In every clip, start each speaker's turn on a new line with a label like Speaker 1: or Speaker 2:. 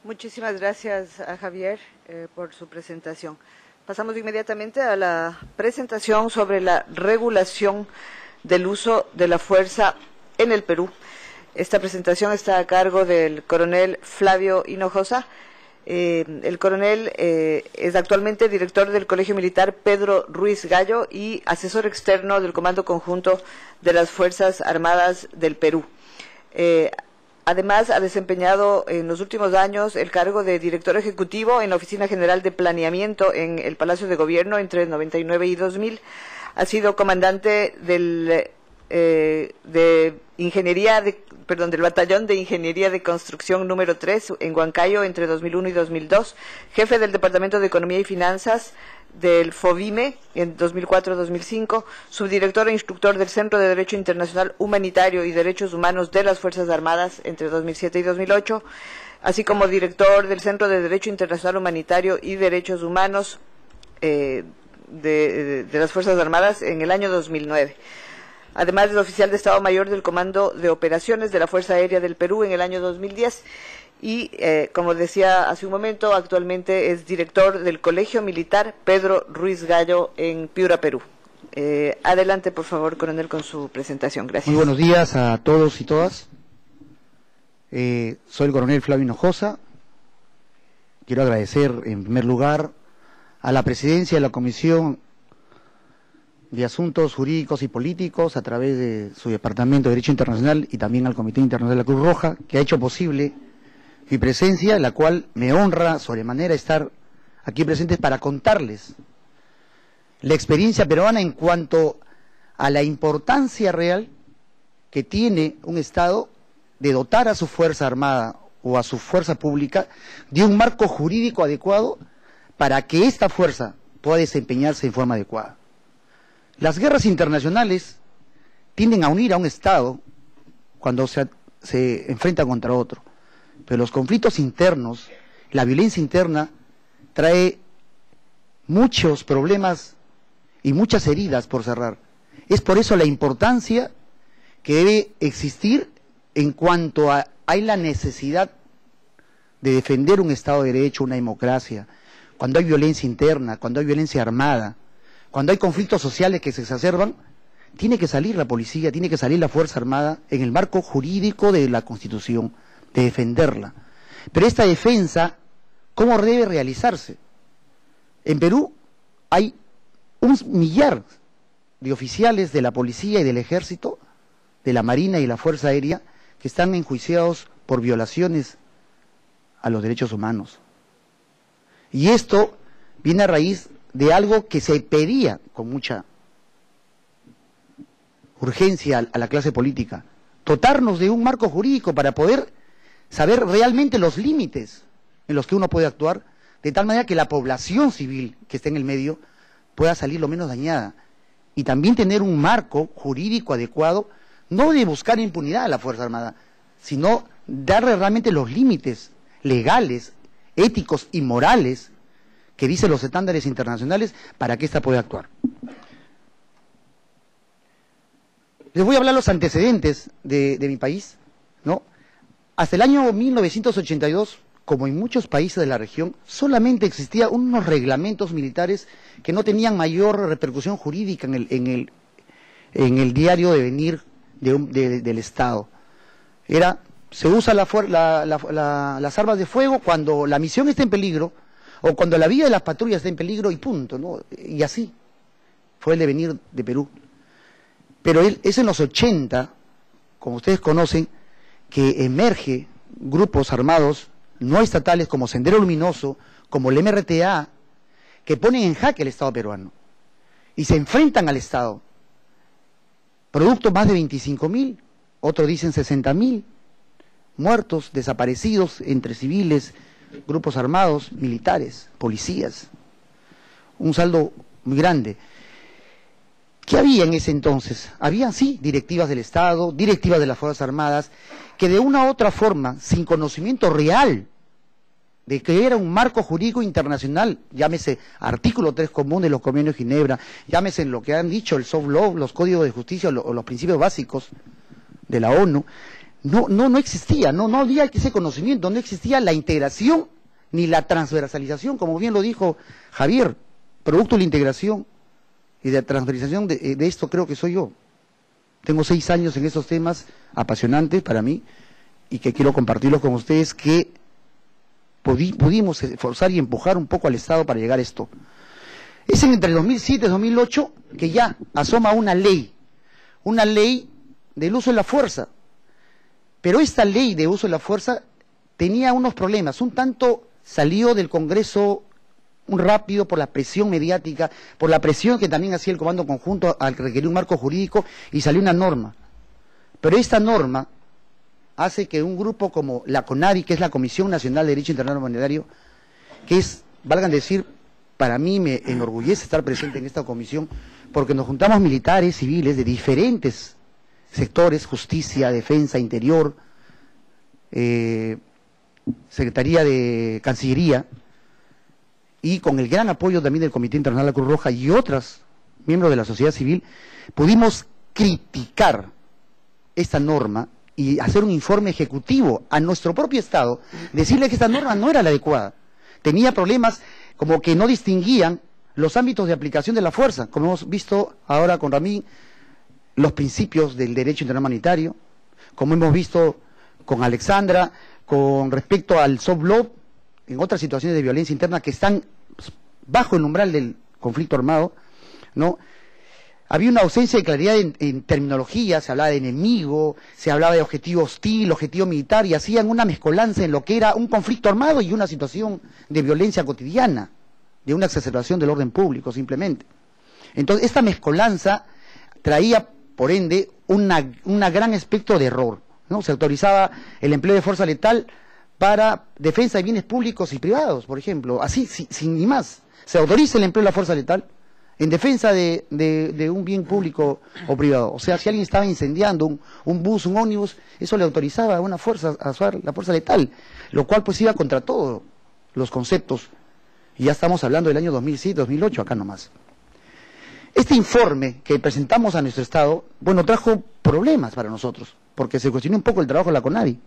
Speaker 1: Muchísimas gracias a Javier por su presentación. Pasamos inmediatamente a la presentación sobre la regulación del uso de la fuerza en el Perú. Esta presentación está a cargo del coronel Flavio Hinojosa. El coronel es actualmente director del Colegio Militar Pedro Ruiz Gallo y asesor externo del Comando Conjunto de las Fuerzas Armadas del Perú. Además, ha desempeñado en los últimos años el cargo de director ejecutivo en la Oficina General de Planeamiento en el Palacio de Gobierno entre 99 y 2000. Ha sido comandante del Batallón de Ingeniería de Construcción número 3 en Huancayo entre 2001 y 2002, jefe del Departamento de Economía y Finanzas del FOVIME en 2004-2005, subdirector e instructor del Centro de Derecho Internacional Humanitario y Derechos Humanos de las Fuerzas Armadas entre 2007 y 2008, así como director del Centro de Derecho Internacional Humanitario y Derechos Humanos de las Fuerzas Armadas en el año 2009. Además, es oficial de Estado Mayor del Comando de Operaciones de la Fuerza Aérea del Perú en el año 2010 y, como decía hace un momento, actualmente es director del Colegio Militar Pedro Ruiz Gallo en Piura, Perú. Adelante, por favor, coronel, con su presentación. Gracias.
Speaker 2: Muy buenos días a todos y todas. Soy el coronel Flavio Hinojosa. Quiero agradecer, en primer lugar, a la presidencia de la Comisión de Asuntos Jurídicos y Políticos, a través de su Departamento de Derecho Internacional, y también al Comité Internacional de la Cruz Roja, que ha hecho posible mi presencia, la cual me honra sobremanera estar aquí presente para contarles la experiencia peruana en cuanto a la importancia real que tiene un Estado de dotar a su Fuerza Armada o a su fuerza pública de un marco jurídico adecuado para que esta fuerza pueda desempeñarse en forma adecuada. Las guerras internacionales tienden a unir a un Estado cuando se enfrenta contra otro, pero los conflictos internos, la violencia interna, trae muchos problemas y muchas heridas por cerrar. Es por eso la importancia que debe existir en cuanto hay la necesidad de defender un Estado de Derecho, una democracia, cuando hay violencia interna, cuando hay violencia armada, cuando hay conflictos sociales que se exacerban, tiene que salir la policía, tiene que salir la Fuerza Armada en el marco jurídico de la Constitución, de defenderla. Pero esta defensa, ¿cómo debe realizarse? En Perú hay 1 millar de oficiales de la policía y del ejército, de la Marina y la Fuerza Aérea, que están enjuiciados por violaciones a los derechos humanos. Y esto viene a raíz de algo que se pedía con mucha urgencia a la clase política: dotarnos de un marco jurídico para poder saber realmente los límites en los que uno puede actuar, de tal manera que la población civil que esté en el medio pueda salir lo menos dañada, y también tener un marco jurídico adecuado, no de buscar impunidad a la Fuerza Armada, sino darle realmente los límites legales, éticos y morales que dicen los estándares internacionales para que ésta pueda actuar. Les voy a hablar los antecedentes de mi país, ¿no? Hasta el año 1982, como en muchos países de la región, solamente existían unos reglamentos militares que no tenían mayor repercusión jurídica en el diario de venir del Estado. Se usa las armas de fuego cuando la misión está en peligro, o cuando la vida de las patrullas está en peligro, y punto, ¿no? Y así fue el devenir de Perú. Pero es en los 80, como ustedes conocen, que emerge grupos armados no estatales como Sendero Luminoso, como el MRTA, que ponen en jaque el Estado peruano y se enfrentan al Estado. Producto más de 25.000, otros dicen 60.000 muertos, desaparecidos entre civiles, grupos armados, militares, policías. Un saldo muy grande. ¿Qué había en ese entonces? Había, sí, directivas del Estado, directivas de las Fuerzas Armadas, que de una u otra forma, sin conocimiento real de que era un marco jurídico internacional, llámese artículo 3 común de los convenios de Ginebra, llámese en lo que han dicho el soft law, los códigos de justicia o los principios básicos de la ONU, no existía, no había ese conocimiento, no existía la integración ni la transversalización, como bien lo dijo Javier, producto de la integración y de la transversalización de esto creo que soy yo. Tengo 6 años en esos temas apasionantes para mí y que quiero compartirlos con ustedes, que pudimos esforzar y empujar un poco al Estado para llegar a esto. Es entre el 2007 y 2008 que ya asoma una ley del uso de la fuerza. Pero esta ley de uso de la fuerza tenía unos problemas, un tanto salió del Congreso un rápido por la presión mediática, por la presión que también hacía el Comando Conjunto al requerir un marco jurídico, y salió una norma. Pero esta norma hace que un grupo como la CONADI, que es la Comisión Nacional de Derecho Internacional Monetario, que es, valgan decir, para mí me enorgullece estar presente en esta comisión, porque nos juntamos militares, civiles, de diferentes sectores, justicia, defensa, interior, Secretaría de Cancillería, y con el gran apoyo también del Comité Internacional de la Cruz Roja y otros miembros de la sociedad civil, pudimos criticar esta norma y hacer un informe ejecutivo a nuestro propio Estado, decirle que esta norma no era la adecuada, tenía problemas como que no distinguían los ámbitos de aplicación de la fuerza, como hemos visto ahora con Ramín, los principios del derecho internacional humanitario, como hemos visto con Alexandra, con respecto al soft law, en otras situaciones de violencia interna que están bajo el umbral del conflicto armado, ¿no? Había una ausencia de claridad en terminología, se hablaba de enemigo, se hablaba de objetivo hostil, objetivo militar, y hacían una mezcolanza en lo que era un conflicto armado y una situación de violencia cotidiana, de una exacerbación del orden público simplemente. Entonces, esta mezcolanza traía, por ende, una gran espectro de error, ¿no? Se autorizaba el empleo de fuerza letal para defensa de bienes públicos y privados, por ejemplo, así, sin ni más. Se autoriza el empleo de la fuerza letal en defensa de un bien público o privado. O sea, si alguien estaba incendiando un bus, un ómnibus, eso le autorizaba a una fuerza a usar la fuerza letal, lo cual pues iba contra todos los conceptos. Y ya estamos hablando del año 2007-2008, acá nomás. Este informe que presentamos a nuestro Estado, bueno, trajo problemas para nosotros, porque se cuestionó un poco el trabajo de la CONADI.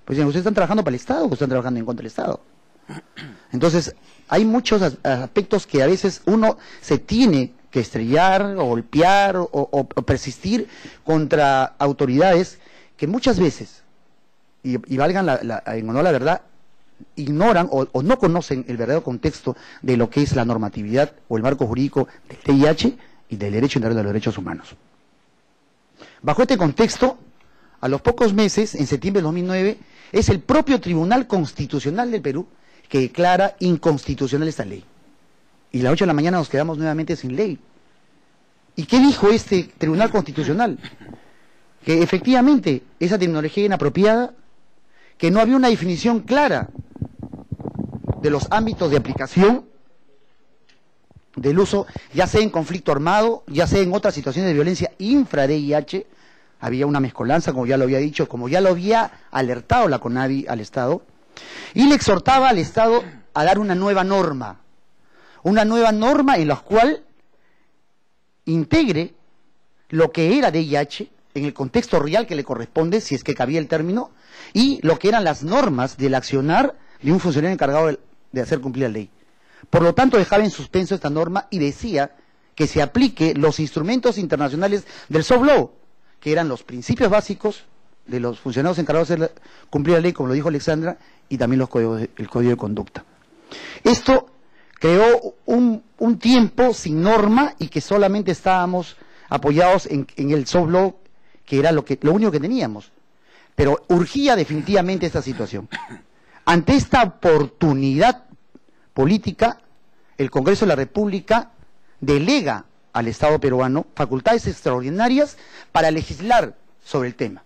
Speaker 2: Pues ustedes están trabajando para el Estado o están trabajando en contra del Estado. Entonces, hay muchos aspectos que a veces uno se tiene que estrellar o golpear o persistir contra autoridades que muchas veces, y valgan en honor a la verdad, ignoran o no conocen el verdadero contexto de lo que es la normatividad o el marco jurídico del TIH y del derecho internacional de los derechos humanos. Bajo este contexto, a los pocos meses, en septiembre de 2009, es el propio Tribunal Constitucional del Perú que declara inconstitucional esta ley. Y a las 8 de la mañana nos quedamos nuevamente sin ley. ¿Y qué dijo este Tribunal Constitucional? Que efectivamente esa terminología inapropiada, que no había una definición clara de los ámbitos de aplicación del uso, ya sea en conflicto armado, ya sea en otras situaciones de violencia infra-DIH, había una mezcolanza, como ya lo había dicho, como ya lo había alertado la CONADI al Estado, y le exhortaba al Estado a dar una nueva norma en la cual integre lo que era DIH en el contexto real que le corresponde, si es que cabía el término, y lo que eran las normas del accionar de un funcionario encargado de hacer cumplir la ley. Por lo tanto, dejaba en suspenso esta norma y decía que se aplique los instrumentos internacionales del soft law, que eran los principios básicos de los funcionarios encargados de hacer cumplir la ley, como lo dijo Alexandra, y también el código de conducta. Esto creó un tiempo sin norma y que solamente estábamos apoyados en el soft law, que era lo único que teníamos. Pero urgía definitivamente esta situación. Ante esta oportunidad política, el Congreso de la República delega al Estado peruano facultades extraordinarias para legislar sobre el tema.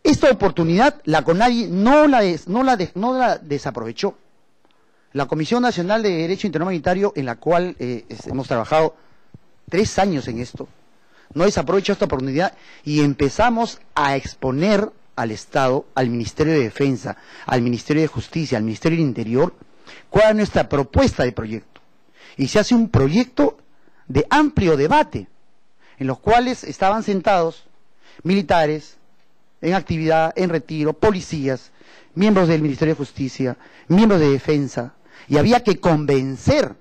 Speaker 2: Esta oportunidad la CONADI no la desaprovechó. La Comisión Nacional de Derecho Internacional Humanitario, en la cual hemos trabajado 3 años en esto, no desaprovechó esta oportunidad y empezamos a exponer al Estado, al Ministerio de Defensa, al Ministerio de Justicia, al Ministerio del Interior, cuál es nuestra propuesta de proyecto. Y se hace un proyecto de amplio debate, en los cuales estaban sentados militares, en actividad, en retiro, policías, miembros del Ministerio de Justicia, miembros de Defensa, y había que convencer,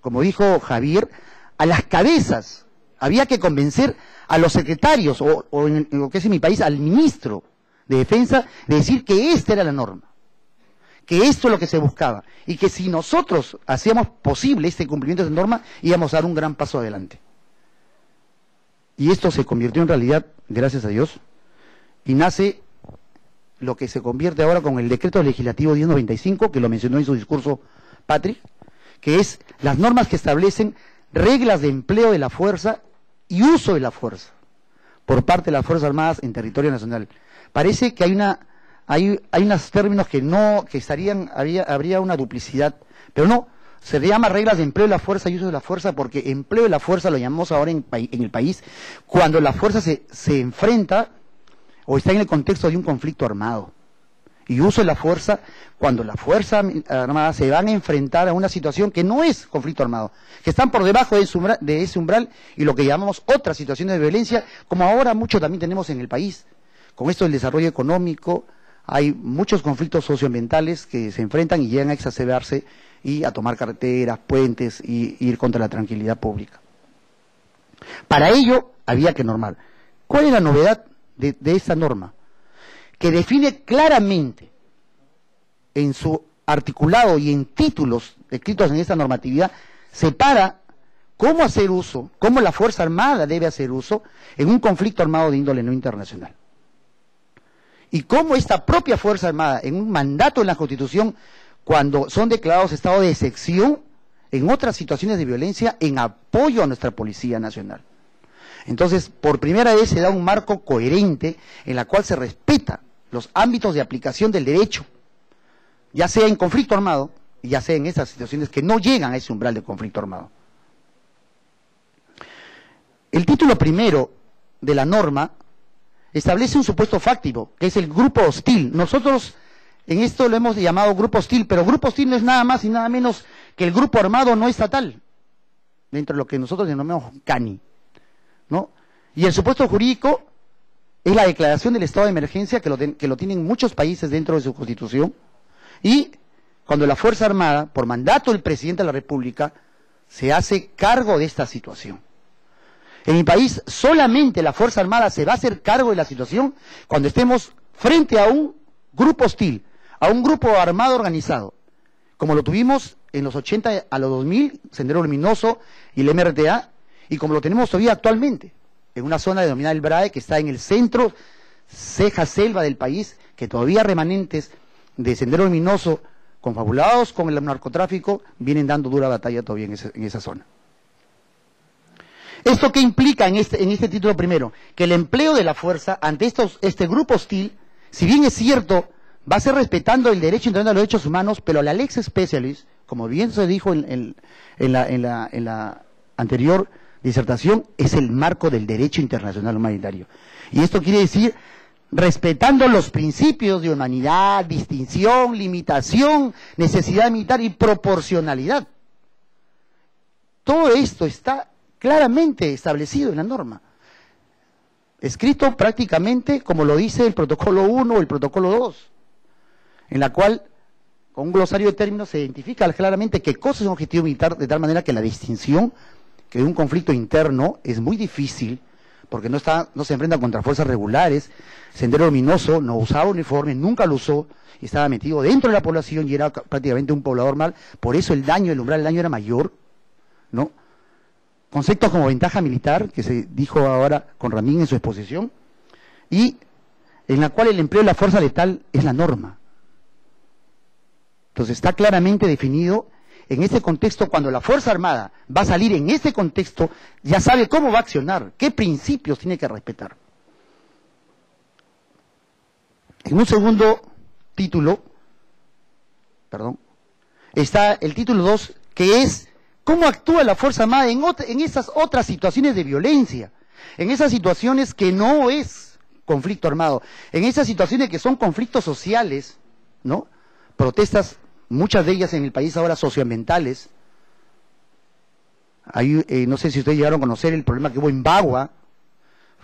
Speaker 2: como dijo Javier, a las cabezas, había que convencer a los secretarios, o en lo que es en mi país, al ministro de Defensa, de decir que esta era la norma, que esto es lo que se buscaba, y que si nosotros hacíamos posible este cumplimiento de esta norma, íbamos a dar un gran paso adelante. Y esto se convirtió en realidad, gracias a Dios, y nace lo que se convierte ahora con el decreto legislativo 1095, que lo mencionó en su discurso Patrick, que es las normas que establecen reglas de empleo de la fuerza y uso de la fuerza por parte de las Fuerzas Armadas en territorio nacional. Parece que hay unos términos que no, que estarían, habría una duplicidad, pero no, se llama reglas de empleo de la fuerza y uso de la fuerza porque empleo de la fuerza lo llamamos ahora en el país cuando la fuerza se enfrenta o está en el contexto de un conflicto armado. Y uso de la fuerza cuando la Fuerza Armada se van a enfrentar a una situación que no es conflicto armado, que están por debajo de ese umbral y lo que llamamos otras situaciones de violencia, como ahora mucho también tenemos en el país. Con esto del desarrollo económico, hay muchos conflictos socioambientales que se enfrentan y llegan a exacerbarse y a tomar carreteras, puentes y ir contra la tranquilidad pública. Para ello había que normar. ¿Cuál es la novedad de esta norma? Que define claramente en su articulado y en títulos escritos en esta normatividad, separa cómo hacer uso, cómo la Fuerza Armada debe hacer uso en un conflicto armado de índole no internacional. Y cómo esta propia Fuerza Armada, en un mandato en la Constitución, cuando son declarados estado de excepción, en otras situaciones de violencia, en apoyo a nuestra Policía Nacional. Entonces, por primera vez se da un marco coherente en la cual se respeta los ámbitos de aplicación del derecho, ya sea en conflicto armado, ya sea en esas situaciones que no llegan a ese umbral de conflicto armado. El título primero de la norma establece un supuesto fáctico, que es el grupo hostil. Nosotros en esto lo hemos llamado grupo hostil, pero grupo hostil no es nada más y nada menos que el grupo armado no estatal, dentro de lo que nosotros denominamos CANI, ¿no? Y el supuesto jurídico es la declaración del estado de emergencia que lo tienen muchos países dentro de su constitución, y cuando la Fuerza Armada, por mandato del Presidente de la República, se hace cargo de esta situación. En mi país solamente la Fuerza Armada se va a hacer cargo de la situación cuando estemos frente a un grupo hostil, a un grupo armado organizado, como lo tuvimos en los 80 a los 2000, Sendero Luminoso y el MRTA, y como lo tenemos todavía actualmente, en una zona denominada el BRAE, que está en el centro, ceja selva del país, que todavía remanentes de Sendero Luminoso, confabulados con el narcotráfico, vienen dando dura batalla todavía en esa zona. ¿Esto qué implica en este título primero? Que el empleo de la fuerza ante este grupo hostil, si bien es cierto, va a ser respetando el derecho internacional a los derechos humanos, pero la lex specialis, como bien se dijo en la anterior disertación, es el marco del derecho internacional humanitario. Y esto quiere decir, respetando los principios de humanidad, distinción, limitación, necesidad militar y proporcionalidad. Todo esto está claramente establecido en la norma, escrito prácticamente como lo dice el protocolo 1 o el protocolo 2, en la cual, con un glosario de términos, se identifica claramente qué cosa es un objetivo militar, de tal manera que la distinción, que un conflicto interno es muy difícil, porque no se enfrenta contra fuerzas regulares. Sendero Luminoso no usaba uniforme, nunca lo usó, y estaba metido dentro de la población y era prácticamente un poblador mal, por eso el umbral del daño era mayor, ¿no? Conceptos como ventaja militar, que se dijo ahora con Ramín en su exposición, y en la cual el empleo de la fuerza letal es la norma. Entonces está claramente definido en este contexto. Cuando la Fuerza Armada va a salir en este contexto, ya sabe cómo va a accionar, qué principios tiene que respetar. En un segundo título, está el título 2, que es cómo actúa la Fuerza Armada en esas otras situaciones de violencia, en esas situaciones que no es conflicto armado, en esas situaciones que son conflictos sociales, ¿no? Protestas, muchas de ellas en el país ahora socioambientales. No sé si ustedes llegaron a conocer el problema que hubo en Bagua,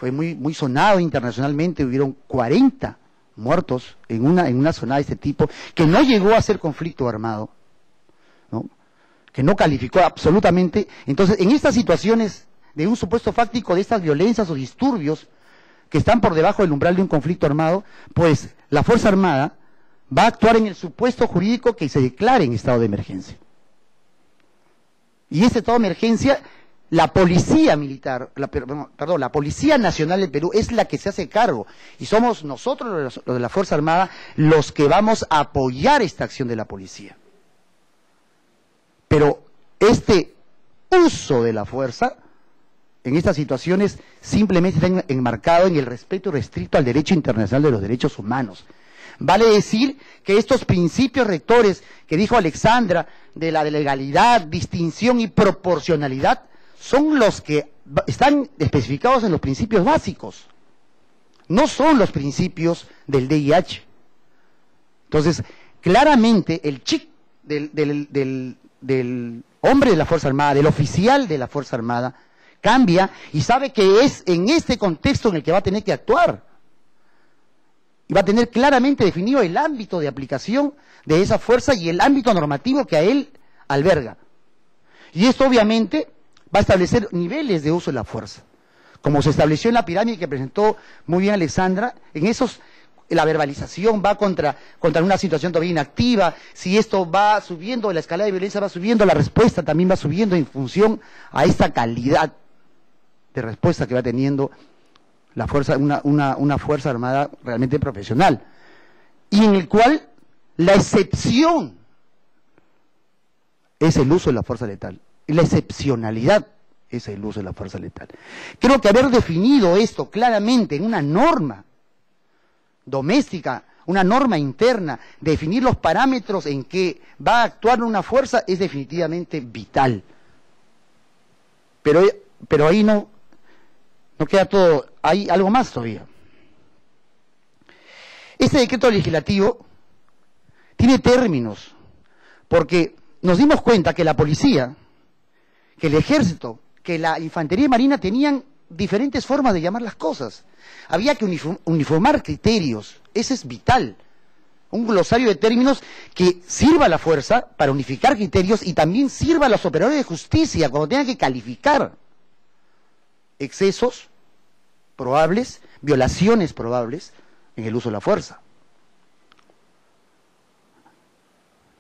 Speaker 2: fue muy sonado internacionalmente, hubieron 40 muertos en una zona de este tipo, que no llegó a ser conflicto armado, ¿no? Que no calificó absolutamente. Entonces, en estas situaciones de un supuesto fáctico de estas violencias o disturbios que están por debajo del umbral de un conflicto armado, pues la Fuerza Armada va a actuar en el supuesto jurídico que se declare en estado de emergencia. Y ese estado de emergencia, la policía militar, la Policía Nacional del Perú es la que se hace cargo, y somos nosotros, los de la Fuerza Armada, los que vamos a apoyar esta acción de la policía. Pero este uso de la fuerza, en estas situaciones, simplemente está enmarcado en el respeto restricto al derecho internacional de los derechos humanos. Vale decir que estos principios rectores que dijo Alexandra, de la legalidad, distinción y proporcionalidad, son los que están especificados en los principios básicos, no son los principios del DIH. Entonces, claramente el chip del hombre de la Fuerza Armada, del oficial de la Fuerza Armada, cambia y sabe que es en este contexto en el que va a tener que actuar. Y va a tener claramente definido el ámbito de aplicación de esa fuerza y el ámbito normativo que a él alberga. Y esto obviamente va a establecer niveles de uso de la fuerza. Como se estableció en la pirámide que presentó muy bien Alexandra, en esos la verbalización va contra una situación todavía inactiva. Si esto va subiendo, la escala de violencia va subiendo, la respuesta también va subiendo en función a esta calidad de respuesta que va teniendo la fuerza, una Fuerza Armada realmente profesional, y en el cual la excepción es el uso de la fuerza letal, y la excepcionalidad es el uso de la fuerza letal. Creo que haber definido esto claramente en una norma doméstica, una norma interna, definir los parámetros en que va a actuar una fuerza es definitivamente vital. Pero ahí no queda todo, hay algo más todavía. Este decreto legislativo tiene términos, porque nos dimos cuenta que la policía, que el ejército, que la infantería y marina tenían diferentes formas de llamar las cosas. Había que uniformar criterios, ese es vital. Un glosario de términos que sirva a la fuerza para unificar criterios y también sirva a los operadores de justicia cuando tengan que calificar excesos probables, violaciones probables en el uso de la fuerza.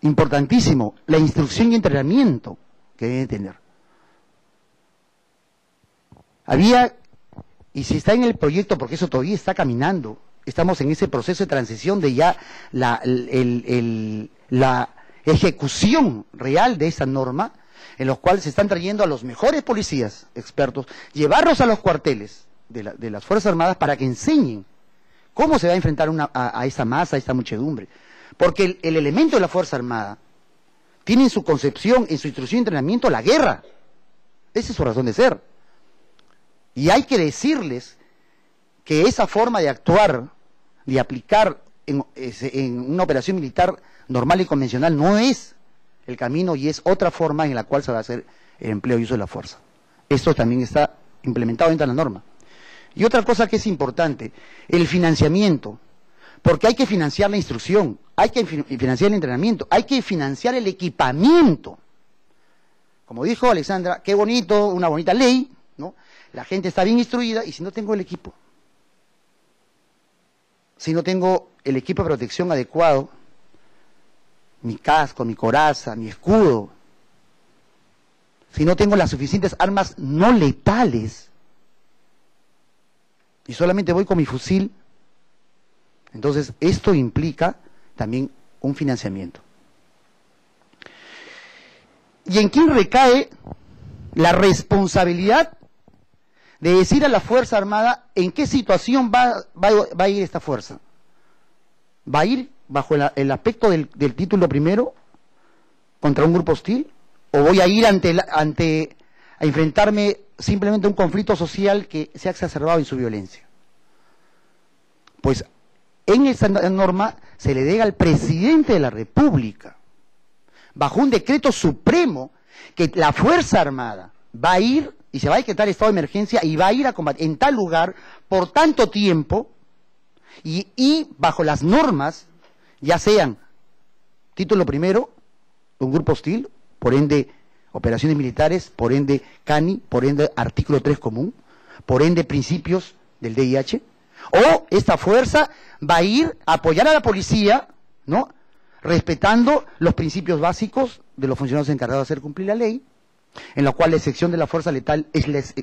Speaker 2: Importantísimo, la instrucción y entrenamiento que deben tener. Había, y si está en el proyecto, porque eso todavía está caminando, estamos en ese proceso de transición de ya la ejecución real de esa norma, en los cuales se están trayendo a los mejores policías expertos, llevarlos a los cuarteles de las Fuerzas Armadas para que enseñen cómo se va a enfrentar a esa masa, a esta muchedumbre. Porque el elemento de la Fuerza Armada tiene en su concepción, en su instrucción y entrenamiento, la guerra. Esa es su razón de ser. Y hay que decirles que esa forma de actuar, de aplicar en una operación militar normal y convencional no es el camino, y es otra forma en la cual se va a hacer el empleo y uso de la fuerza. Esto también está implementado dentro de la norma. Y otra cosa que es importante, el financiamiento, porque hay que financiar la instrucción, hay que financiar el entrenamiento, hay que financiar el equipamiento. Como dijo Alexandra, qué bonito, una bonita ley, ¿no? La gente está bien instruida, y si no tengo el equipo, si no tengo el equipo de protección adecuado, mi casco, mi coraza, mi escudo, si no tengo las suficientes armas no letales, y solamente voy con mi fusil, entonces esto implica también un financiamiento. ¿Y en quién recae la responsabilidad de decir a la Fuerza Armada en qué situación va a ir esta fuerza? ¿Va a ir bajo el aspecto del título primero contra un grupo hostil? ¿O voy a ir a enfrentarme simplemente a un conflicto social que se ha exacerbado en su violencia? Pues en esa norma se le delega al presidente de la República, bajo un decreto supremo, que la Fuerza Armada va a ir y se va a decretar estado de emergencia y va a ir a combatir en tal lugar por tanto tiempo y bajo las normas, ya sean título primero, un grupo hostil, por ende operaciones militares, por ende CANI, por ende artículo 3 común, por ende principios del DIH, o esta fuerza va a ir a apoyar a la policía, ¿no?, respetando los principios básicos de los funcionarios encargados de hacer cumplir la ley, en la cual la excepción de la fuerza letal es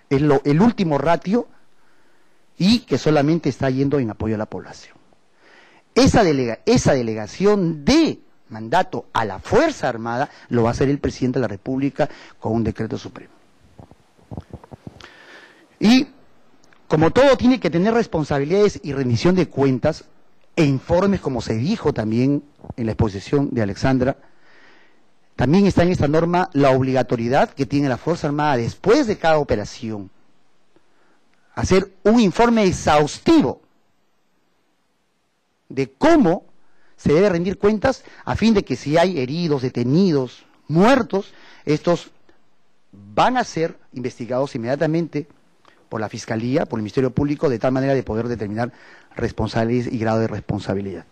Speaker 2: el último ratio y que solamente está yendo en apoyo a la población. Esa delegación de mandato a la Fuerza Armada lo va a hacer el presidente de la República con un decreto supremo. Y como todo tiene que tener responsabilidades y rendición de cuentas e informes, como se dijo también en la exposición de Alexandra, también está en esta norma la obligatoriedad que tiene la Fuerza Armada después de cada operación hacer un informe exhaustivo de cómo se debe rendir cuentas a fin de que si hay heridos, detenidos, muertos, estos van a ser investigados inmediatamente por la Fiscalía, por el Ministerio Público, de tal manera de poder determinar responsables y grado de responsabilidad.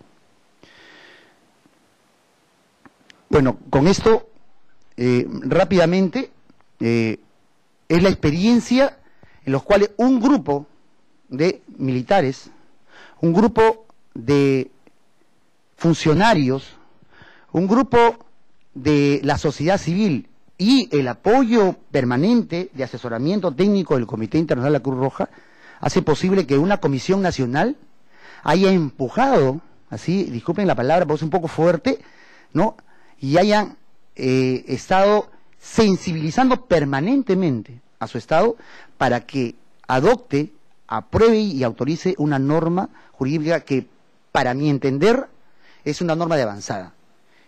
Speaker 2: Bueno, con esto, rápidamente, es la experiencia en los cuales un grupo de militares, un grupo de funcionarios, un grupo de la sociedad civil y el apoyo permanente de asesoramiento técnico del Comité Internacional de la Cruz Roja hace posible que una comisión nacional haya empujado, así, disculpen la palabra, porque es un poco fuerte, ¿no?, y hayan estado sensibilizando permanentemente a su Estado para que adopte, apruebe y autorice una norma jurídica que, para mi entender, es una norma de avanzada.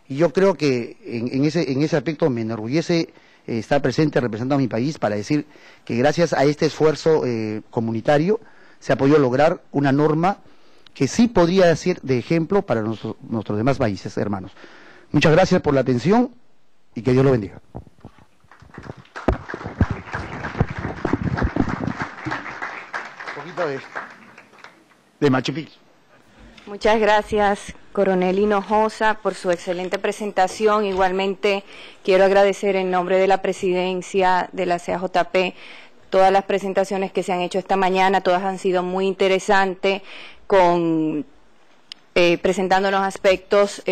Speaker 2: Y yo creo que en ese aspecto me enorgullece estar presente representando a mi país para decir que gracias a este esfuerzo comunitario se ha podido lograr una norma que sí podría ser de ejemplo para nuestros demás países hermanos. Muchas gracias por la atención y que Dios lo bendiga. Un poquito de Machu Picchu.
Speaker 3: Muchas gracias, Coronel Hinojosa, por su excelente presentación. Igualmente quiero agradecer en nombre de la presidencia de la CAJP todas las presentaciones que se han hecho esta mañana. Todas han sido muy interesantes, presentándonos aspectos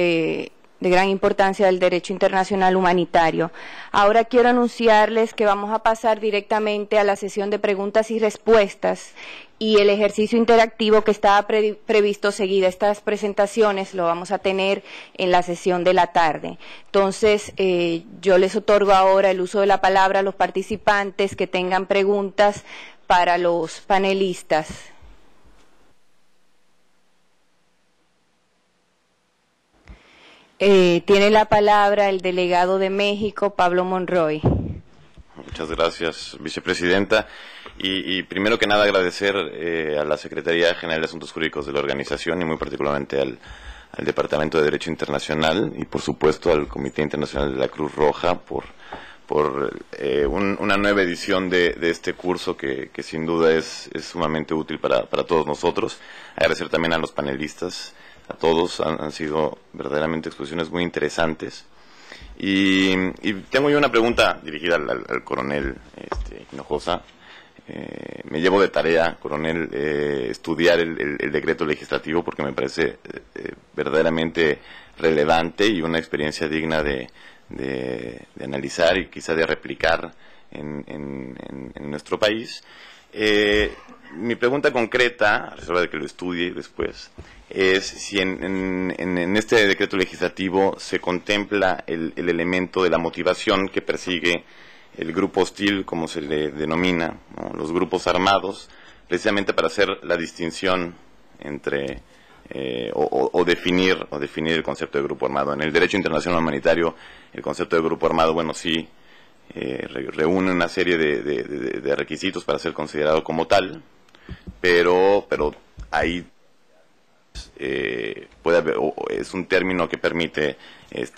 Speaker 3: de gran importancia del derecho internacional humanitario. Ahora quiero anunciarles que vamos a pasar directamente a la sesión de preguntas y respuestas y el ejercicio interactivo que estaba previsto seguir estas presentaciones lo vamos a tener en la sesión de la tarde. Entonces, yo les otorgo ahora el uso de la palabra a los participantes que tengan preguntas para los panelistas. Tiene la palabra el delegado de México, Pablo Monroy.
Speaker 4: Muchas gracias, vicepresidenta. Y primero que nada agradecer a la Secretaría General de Asuntos Jurídicos de la organización y muy particularmente al Departamento de Derecho Internacional y por supuesto al Comité Internacional de la Cruz Roja por una nueva edición de este curso que sin duda es sumamente útil para todos nosotros. Agradecer también a los panelistas. A todos han sido verdaderamente exposiciones muy interesantes. Y tengo yo una pregunta dirigida al coronel Hinojosa. Me llevo de tarea, coronel, estudiar el decreto legislativo porque me parece verdaderamente relevante y una experiencia digna de analizar y quizá de replicar en nuestro país. Mi pregunta concreta, a reserva de que lo estudie después, es si en este decreto legislativo se contempla el elemento de la motivación que persigue el grupo hostil, como se le denomina, ¿no?, los grupos armados, precisamente para hacer la distinción entre o definir el concepto de grupo armado. En el derecho internacional humanitario, el concepto de grupo armado, bueno, sí reúne una serie de requisitos para ser considerado como tal, pero ahí puede haber, es un término que permite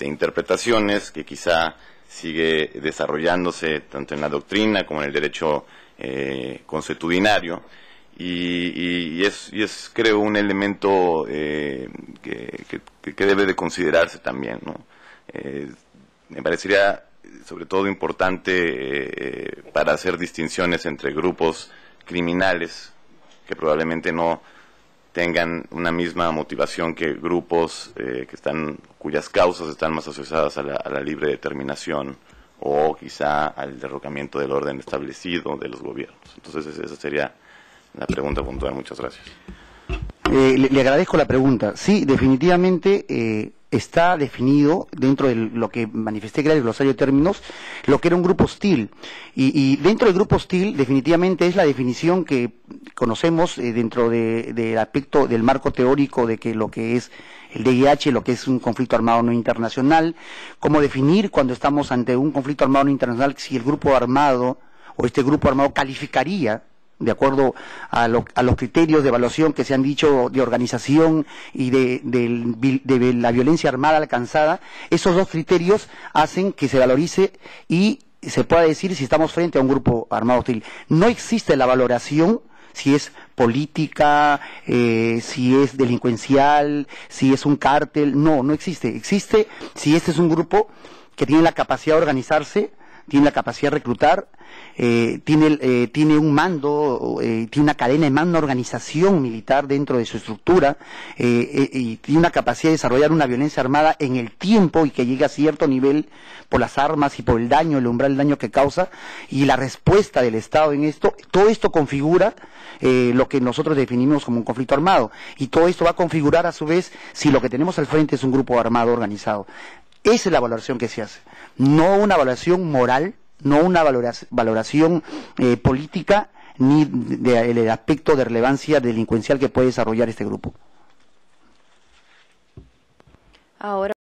Speaker 4: interpretaciones que quizá sigue desarrollándose tanto en la doctrina como en el derecho consuetudinario, y es creo un elemento que debe de considerarse también, ¿no? Me parecería sobre todo importante para hacer distinciones entre grupos criminales que probablemente no tengan una misma motivación que grupos cuyas causas están más asociadas a la libre determinación o quizá al derrocamiento del orden establecido de los gobiernos. Entonces esa sería la pregunta puntual. Muchas gracias.
Speaker 2: Le agradezco la pregunta. Sí, definitivamente está definido dentro de lo que manifesté que era el glosario de términos, lo que era un grupo hostil. Y dentro del grupo hostil definitivamente es la definición que conocemos dentro del aspecto del marco teórico de que lo que es el DIH, lo que es un conflicto armado no internacional, cómo definir cuando estamos ante un conflicto armado no internacional si el grupo armado o este grupo armado calificaría de acuerdo a los criterios de evaluación que se han dicho de organización y de la violencia armada alcanzada. Esos dos criterios hacen que se valorice y se pueda decir si estamos frente a un grupo armado hostil. No existe la valoración si es política, si es delincuencial, si es un cártel. No existe. Existe si este es un grupo que tiene la capacidad de organizarse, tiene la capacidad de reclutar, tiene un mando, tiene una cadena de mando, una organización militar dentro de su estructura, y tiene una capacidad de desarrollar una violencia armada en el tiempo y que llegue a cierto nivel por las armas y por el daño, el umbral del daño que causa, y la respuesta del Estado en esto. Todo esto configura lo que nosotros definimos como un conflicto armado, y todo esto va a configurar a su vez si lo que tenemos al frente es un grupo armado organizado. Esa es la valoración que se hace, no una valoración moral, no una valoración política, ni del aspecto de relevancia delincuencial que puede desarrollar este grupo.
Speaker 3: Ahora